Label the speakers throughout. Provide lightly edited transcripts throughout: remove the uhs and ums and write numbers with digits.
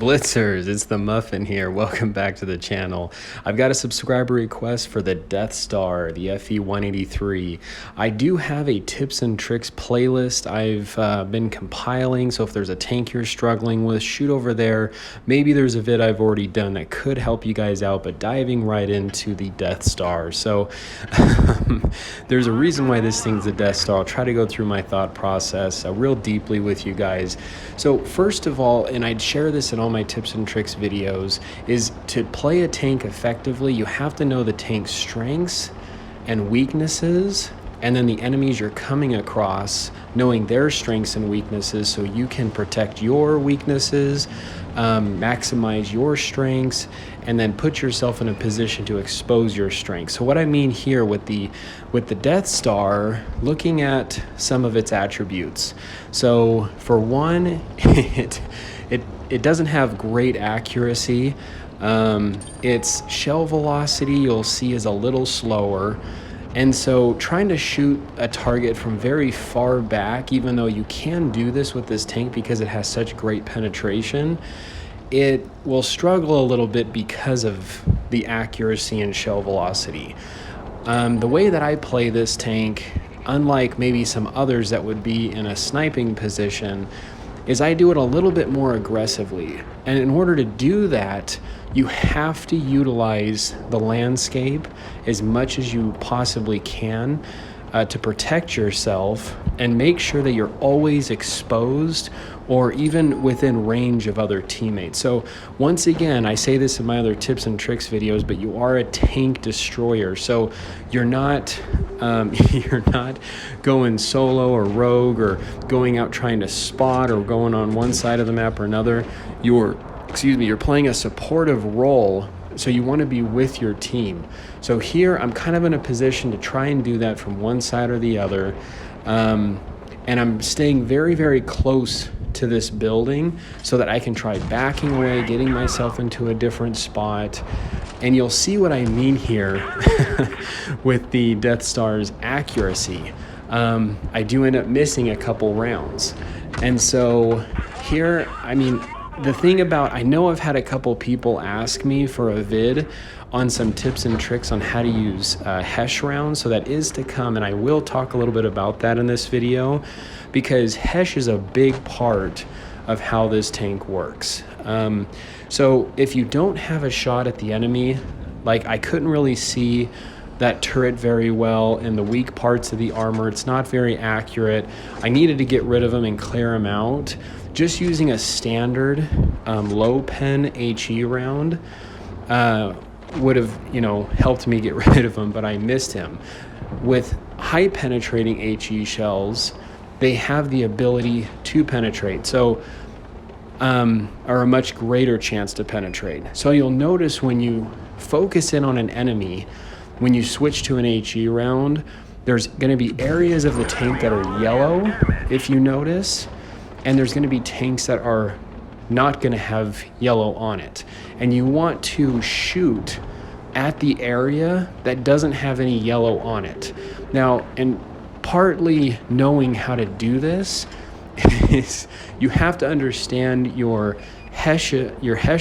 Speaker 1: Blitzers, it's the Muffin here. Welcome back to the channel. I've got a subscriber request for the Death Star, the FV183. I do have a tips and tricks playlist I've been compiling, so if there's a tank you're struggling with, shoot over there. Maybe there's a vid I've already done that could help you guys out, but diving right into the Death Star. So there's a reason why this thing's the Death Star. I'll try to go through my thought process real deeply with you guys. So first of all, and I'd share this in all my tips and tricks videos, is to play a tank effectively, you have to know the tank's strengths and weaknesses, and then the enemies you're coming across, knowing their strengths and weaknesses so you can protect your weaknesses, maximize your strengths, and then put yourself in a position to expose your strengths. So what I mean here with the Death Star, looking at some of its attributes. So for one, it doesn't have great accuracy. Its shell velocity you'll see is a little slower. And so trying to shoot a target from very far back, even though you can do this with this tank because it has such great penetration, it will struggle a little bit because of the accuracy and shell velocity. The way that I play this tank, unlike maybe some others that would be in a sniping position, is I do it a little bit more aggressively. And in order to do that, you have to utilize the landscape as much as you possibly can to protect yourself and make sure that you're always exposed or even within range of other teammates. So once again, I say this in my other tips and tricks videos, but you are a tank destroyer. So you're not going solo or rogue or going out trying to spot or going on one side of the map or another. You're playing a supportive role. So you want to be with your team. So here I'm kind of in a position to try and do that from one side or the other. And I'm staying very, very close to this building so that I can try backing away, getting myself into a different spot. And you'll see what I mean here with the Death Star's accuracy. I do end up missing a couple rounds. And so here, the thing about, I know I've had a couple people ask me for a vid on some tips and tricks on how to use Hesh rounds, so that is to come, and I will talk a little bit about that in this video, because Hesh is a big part of how this tank works. So if you don't have a shot at the enemy, like I couldn't really see that turret very well in the weak parts of the armor, it's not very accurate. I needed to get rid of them and clear them out. Just using a standard low pen HE round would have, helped me get rid of him, but I missed him. With high penetrating HE shells, they have the ability to penetrate, so or a much greater chance to penetrate. So you'll notice when you focus in on an enemy, when you switch to an HE round, there's going to be areas of the tank that are yellow, if you notice, and there's going to be tanks that are not going to have yellow on it. And you want to shoot at the area that doesn't have any yellow on it. Now, and partly knowing how to do this is you have to understand your Hesh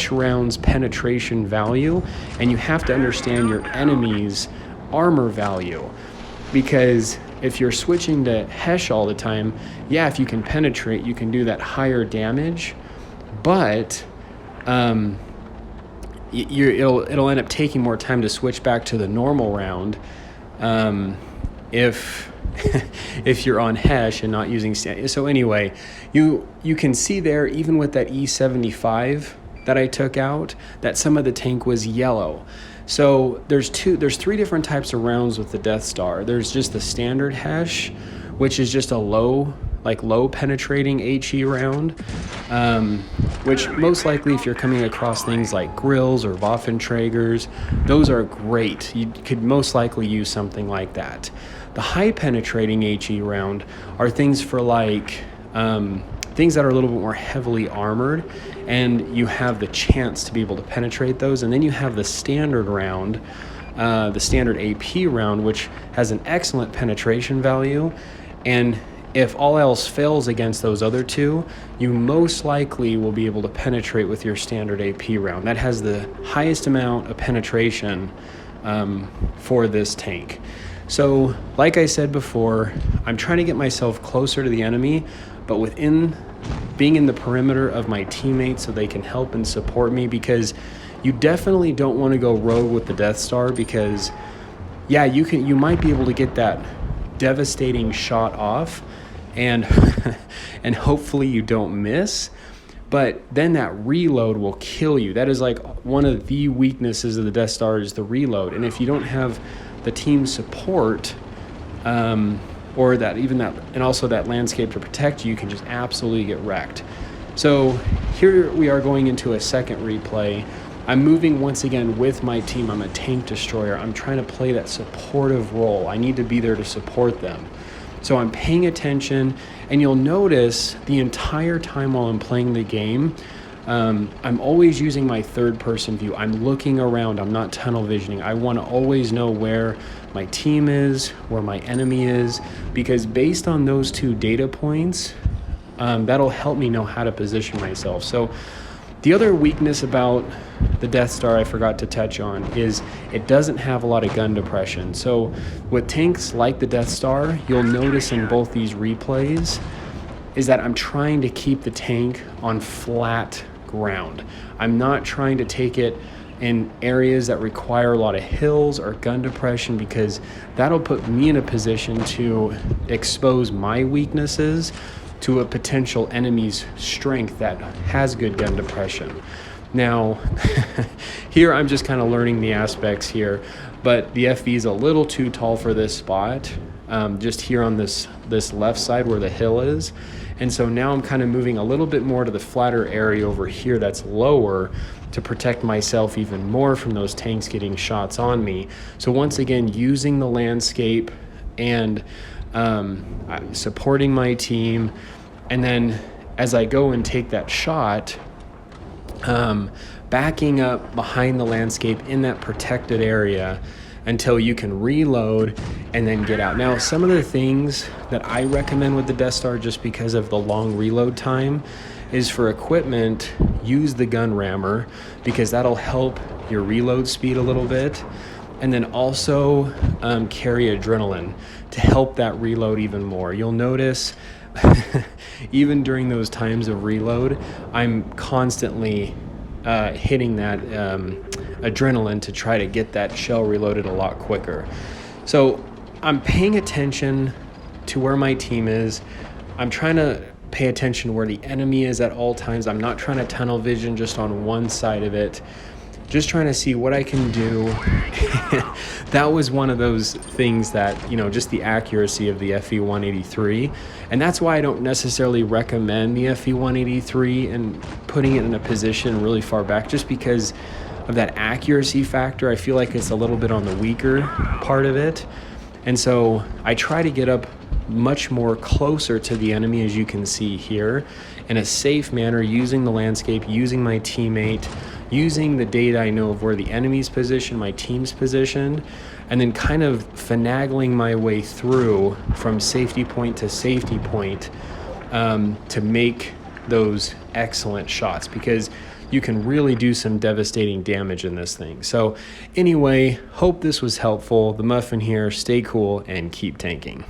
Speaker 1: round's penetration value, and you have to understand your enemy's armor value. Because if you're switching to Hesh all the time, yeah, if you can penetrate, you can do that higher damage, but it'll end up taking more time to switch back to the normal round if you're on Hesh and not using standard. So anyway, you can see there, even with that E75 that I took out, that some of the tank was yellow. So there's three different types of rounds with the Death Star. There's just the standard Hesh, which is just a low penetrating HE round, which most likely if you're coming across things like grills or Waffenträgers, those are great. You could most likely use something like that. The high penetrating HE round are things for things that are a little bit more heavily armored, and you have the chance to be able to penetrate those. And then you have the standard round, the standard AP round, which has an excellent penetration value, and if all else fails against those other two, you most likely will be able to penetrate with your standard AP round. That has the highest amount of penetration for this tank. So like I said before, I'm trying to get myself closer to the enemy, but within being in the perimeter of my teammates so they can help and support me, because you definitely don't want to go rogue with the Death Star, because yeah, you might be able to get that devastating shot off and and hopefully you don't miss, but then that reload will kill you. That is like one of the weaknesses of the Death Star, is the reload. And if you don't have the team support, or that and also that landscape to protect you, you can just absolutely get wrecked. So here we are going into a second replay. I'm moving once again with my team. I'm a tank destroyer. I'm trying to play that supportive role. I need to be there to support them. So I'm paying attention, and you'll notice the entire time while I'm playing the game, I'm always using my third person view. I'm looking around. I'm not tunnel visioning. I want to always know where my team is, where my enemy is, because based on those two data points, that'll help me know how to position myself. So the other weakness about the Death Star I forgot to touch on is it doesn't have a lot of gun depression. So with tanks like the Death Star, you'll notice in both these replays is that I'm trying to keep the tank on flat ground. I'm not trying to take it in areas that require a lot of hills or gun depression, because that'll put me in a position to expose my weaknesses to a potential enemy's strength that has good gun depression. Now, here I'm just kind of learning the aspects here, but the FV is a little too tall for this spot, just here on this left side where the hill is. And so now I'm kind of moving a little bit more to the flatter area over here that's lower to protect myself even more from those tanks getting shots on me. So once again, using the landscape and supporting my team, and then as I go and take that shot, backing up behind the landscape in that protected area until you can reload and then get out. Now, some of the things that I recommend with the Death Star, just because of the long reload time, is for equipment, use the gun rammer, because that'll help your reload speed a little bit. And then also carry adrenaline to help that reload even more. You'll notice even during those times of reload, I'm constantly hitting that adrenaline to try to get that shell reloaded a lot quicker. So I'm paying attention to where my team is. I'm trying to pay attention where the enemy is at all times. I'm not trying to tunnel vision just on one side of it. Just trying to see what I can do. That was one of those things that, just the accuracy of the FV183. And that's why I don't necessarily recommend the FV183 and putting it in a position really far back, just because of that accuracy factor. I feel like it's a little bit on the weaker part of it. And so I try to get up much more closer to the enemy, as you can see here, in a safe manner, using the landscape, using my teammate, using the data I know of where the enemy's position, my team's positioned, and then kind of finagling my way through from safety point to safety point to make those excellent shots, because you can really do some devastating damage in this thing. So anyway, hope this was helpful. The Muffin here, stay cool and keep tanking.